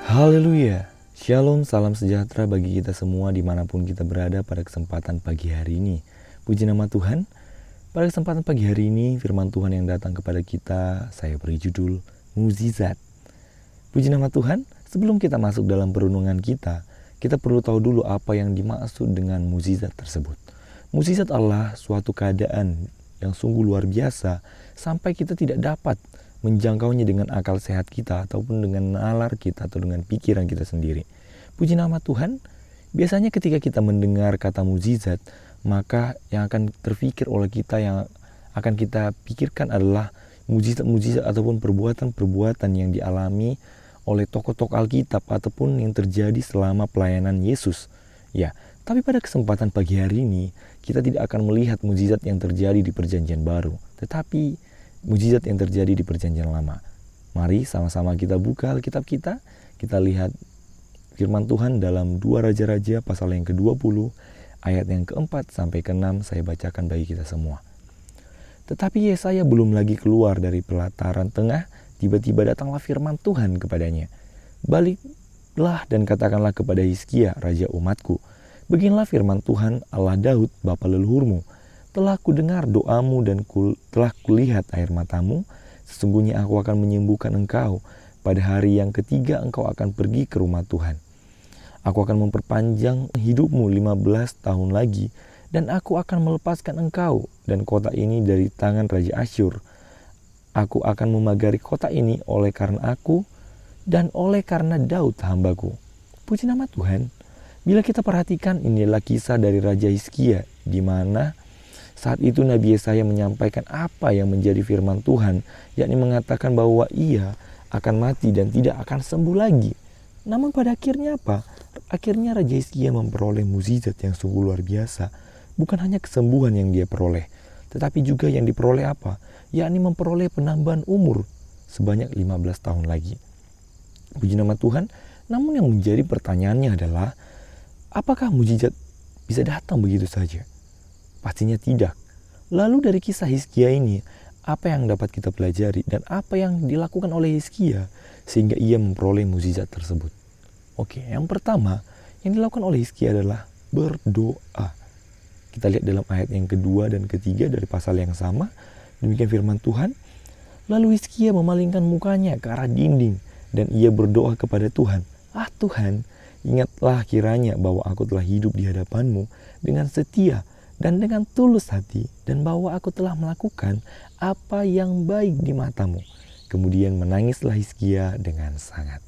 Haleluya, Shalom, salam sejahtera bagi kita semua dimanapun kita berada pada kesempatan pagi hari ini. Puji nama Tuhan, pada kesempatan pagi hari ini firman Tuhan yang datang kepada kita, saya beri judul Mukjizat. Puji nama Tuhan, sebelum kita masuk dalam perenungan kita perlu tahu dulu apa yang dimaksud dengan mukjizat tersebut. Mukjizat adalah suatu keadaan yang sungguh luar biasa sampai kita tidak dapat menjangkaunya dengan akal sehat kita ataupun dengan nalar kita atau dengan pikiran kita sendiri. Puji nama Tuhan, biasanya ketika kita mendengar kata mukjizat, maka yang akan terpikir oleh kita, yang akan kita pikirkan adalah mukjizat-mukjizat ataupun perbuatan-perbuatan yang dialami oleh tokoh-tokoh Alkitab ataupun yang terjadi selama pelayanan Yesus. Ya, tapi pada kesempatan pagi hari ini, kita tidak akan melihat mukjizat yang terjadi di Perjanjian Baru, tetapi mukjizat yang terjadi di Perjanjian Lama. Mari sama-sama kita buka Alkitab kita lihat firman Tuhan dalam 2 Raja-Raja pasal yang ke-20 ayat yang ke-4 sampai ke-6 saya bacakan bagi kita semua. Tetapi Yesaya belum lagi keluar dari pelataran tengah, tiba-tiba datanglah firman Tuhan kepadanya. Baliklah dan katakanlah kepada Hizkia, raja umatku, beginilah firman Tuhan Allah Daud, bapa leluhurmu. Telah kudengar doamu dan telah kulihat air matamu. Sesungguhnya aku akan menyembuhkan engkau. Pada hari yang ketiga engkau akan pergi ke rumah Tuhan. Aku akan memperpanjang hidupmu 15 tahun lagi. Dan aku akan melepaskan engkau dan kota ini dari tangan Raja Asyur. Aku akan memagari kota ini oleh karena aku dan oleh karena Daud hambaku. Puji nama Tuhan. Bila kita perhatikan, inilah kisah dari Raja Hizkia, di mana saat itu Nabi Yesaya menyampaikan apa yang menjadi firman Tuhan, yakni mengatakan bahwa ia akan mati dan tidak akan sembuh lagi. Namun pada akhirnya apa? Akhirnya Raja Hizkia memperoleh mukjizat yang sungguh luar biasa. Bukan hanya kesembuhan yang dia peroleh, tetapi juga yang diperoleh apa? Yakni memperoleh penambahan umur sebanyak 15 tahun lagi. Puji nama Tuhan. Namun yang menjadi pertanyaannya adalah, apakah mukjizat bisa datang begitu saja? Pastinya tidak. Lalu dari kisah Hizkia ini, apa yang dapat kita pelajari dan apa yang dilakukan oleh Hizkia sehingga ia memperoleh mukjizat tersebut? Oke, yang pertama yang dilakukan oleh Hizkia adalah berdoa. Kita lihat dalam ayat yang kedua dan ketiga dari pasal yang sama, demikian firman Tuhan. Lalu Hizkia memalingkan mukanya ke arah dinding dan ia berdoa kepada Tuhan. Tuhan, ingatlah kiranya bahwa aku telah hidup di hadapan-Mu dengan setia dan dengan tulus hati, dan bahwa aku telah melakukan apa yang baik di mata-Mu. Kemudian menangislah Hizkia dengan sangat.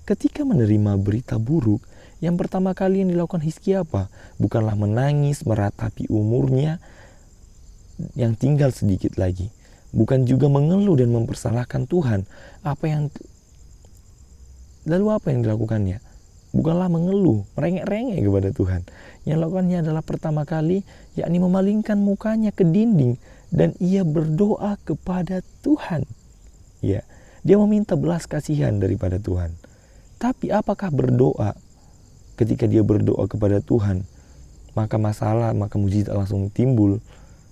Ketika menerima berita buruk, yang pertama kali yang dilakukan Hizkia apa? Bukanlah menangis meratapi umurnya yang tinggal sedikit lagi. Bukan juga mengeluh dan mempersalahkan Tuhan. Lalu apa yang dilakukannya? Bukanlah mengeluh, merengek-rengek kepada Tuhan. Yang lakukannya adalah pertama kali, yakni memalingkan mukanya ke dinding dan ia berdoa kepada Tuhan. Ya, dia meminta belas kasihan daripada Tuhan. Tapi apakah berdoa, ketika dia berdoa kepada Tuhan, maka mukjizat langsung timbul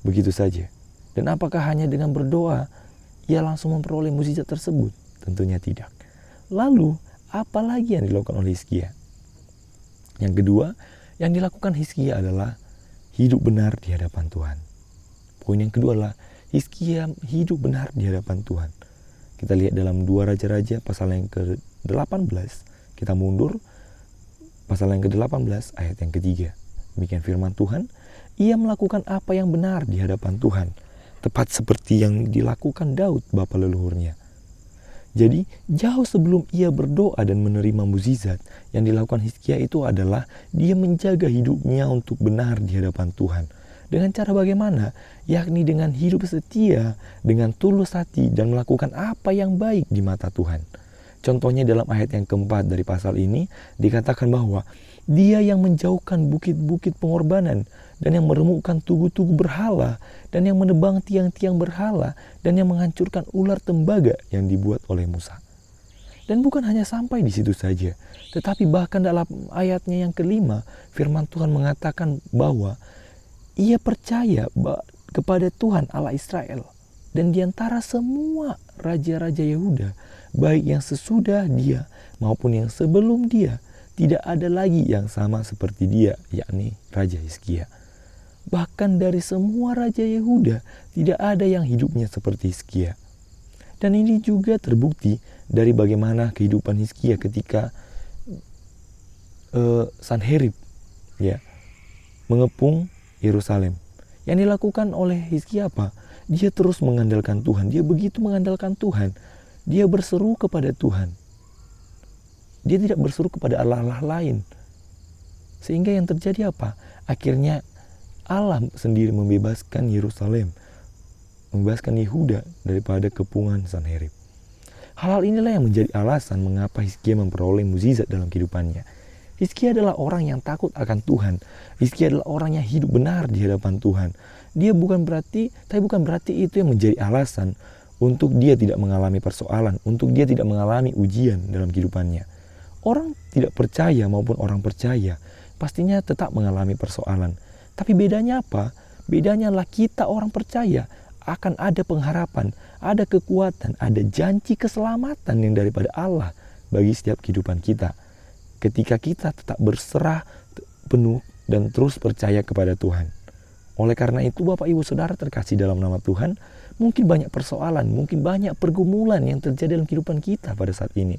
begitu saja? Dan apakah hanya dengan berdoa, ia langsung memperoleh mukjizat tersebut? Tentunya tidak. Lalu, apa lagi yang dilakukan oleh Hizkia? Yang kedua, yang dilakukan Hizkia adalah hidup benar di hadapan Tuhan. Poin yang kedua adalah Hizkia hidup benar di hadapan Tuhan. Kita lihat dalam 2 Raja-Raja pasal yang ke-18. Kita mundur pasal yang ke-18 ayat yang ketiga. Demikian firman Tuhan. Ia melakukan apa yang benar di hadapan Tuhan, tepat seperti yang dilakukan Daud bapa leluhurnya. Jadi jauh sebelum ia berdoa dan menerima mukjizat, yang dilakukan Hizkia itu adalah dia menjaga hidupnya untuk benar di hadapan Tuhan. Dengan cara bagaimana? Yakni dengan hidup setia, dengan tulus hati dan melakukan apa yang baik di mata Tuhan. Contohnya dalam ayat yang keempat dari pasal ini dikatakan bahwa dia yang menjauhkan bukit-bukit pengorbanan dan yang meremukkan tugu-tugu berhala dan yang menebang tiang-tiang berhala dan yang menghancurkan ular tembaga yang dibuat oleh Musa. Dan bukan hanya sampai di situ saja, tetapi bahkan dalam ayatnya yang kelima, firman Tuhan mengatakan bahwa ia percaya kepada Tuhan Allah Israel. Dan di antara semua raja-raja Yehuda, baik yang sesudah dia maupun yang sebelum dia, tidak ada lagi yang sama seperti dia, yakni Raja Hizkia. Bahkan dari semua raja Yehuda, tidak ada yang hidupnya seperti Hizkia. Dan ini juga terbukti dari bagaimana kehidupan Hizkia ketika Sanherib mengepung Yerusalem. Yang dilakukan oleh Hizkia apa? Dia terus mengandalkan Tuhan. Dia begitu mengandalkan Tuhan. Dia berseru kepada Tuhan. Dia tidak berseru kepada Allah-Allah lain. Sehingga yang terjadi apa? Akhirnya Allah sendiri membebaskan Yerusalem, membebaskan Yehuda daripada kepungan Sanherib. Hal-hal inilah yang menjadi alasan mengapa Hizkia memperoleh mukjizat dalam kehidupannya. Hizkia adalah orang yang takut akan Tuhan. Hizkia adalah orang yang hidup benar di hadapan Tuhan. Bukan berarti itu yang menjadi alasan untuk dia tidak mengalami persoalan, untuk dia tidak mengalami ujian dalam kehidupannya. Orang tidak percaya maupun orang percaya pastinya tetap mengalami persoalan. Tapi bedanya apa? Bedanya adalah kita orang percaya akan ada pengharapan, ada kekuatan, ada janji keselamatan yang daripada Allah bagi setiap kehidupan kita. Ketika kita tetap berserah penuh dan terus percaya kepada Tuhan. Oleh karena itu Bapak Ibu Saudara terkasih dalam nama Tuhan, mungkin banyak persoalan, mungkin banyak pergumulan yang terjadi dalam kehidupan kita pada saat ini.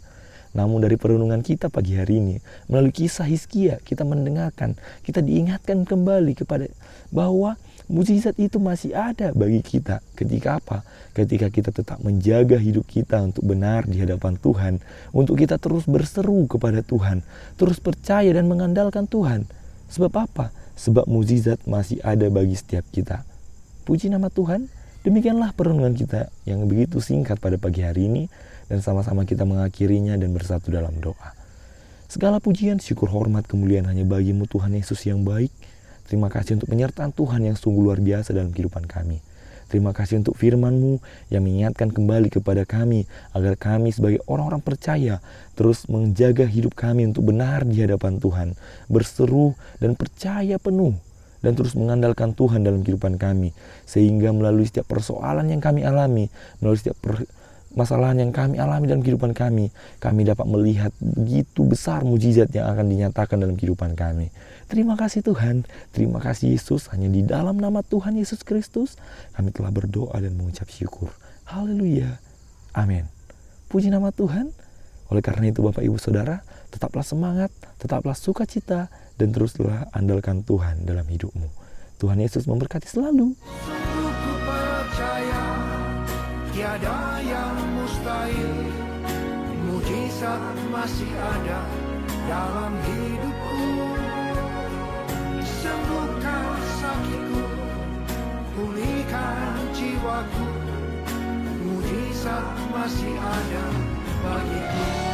Namun dari perenungan kita pagi hari ini, melalui kisah Hizkia, kita mendengarkan, kita diingatkan kembali kepada bahwa mukjizat itu masih ada bagi kita. Ketika apa? Ketika kita tetap menjaga hidup kita untuk benar di hadapan Tuhan, untuk kita terus berseru kepada Tuhan, terus percaya dan mengandalkan Tuhan. Sebab apa? Sebab mukjizat masih ada bagi setiap kita. Puji nama Tuhan. Demikianlah perenungan kita yang begitu singkat pada pagi hari ini, dan sama-sama kita mengakhirinya dan bersatu dalam doa. Segala pujian, syukur, hormat, kemuliaan hanya bagi-Mu Tuhan Yesus yang baik. Terima kasih untuk penyertaan Tuhan yang sungguh luar biasa dalam kehidupan kami. Terima kasih untuk firman-Mu yang mengingatkan kembali kepada kami agar kami sebagai orang-orang percaya terus menjaga hidup kami untuk benar di hadapan Tuhan, berseru dan percaya penuh dan terus mengandalkan Tuhan dalam kehidupan kami, sehingga melalui setiap persoalan yang kami alami, melalui setiap masalahan yang kami alami dalam kehidupan kami dapat melihat begitu besar mukjizat yang akan dinyatakan dalam kehidupan kami. Terima kasih Tuhan, terima kasih Yesus. Hanya di dalam nama Tuhan Yesus Kristus kami telah berdoa dan mengucap syukur. Haleluya, amin. Puji nama Tuhan. Oleh karena itu Bapak Ibu Saudara, tetaplah semangat, tetaplah sukacita, dan teruslah andalkan Tuhan dalam hidupmu. Tuhan Yesus memberkati selalu. Sungguh ku percaya tiada yang mustahil, mujizat masih ada dalam hidupku. Sembuhkan sakitku, pulihkan jiwaku, mujizat masih ada bagiku.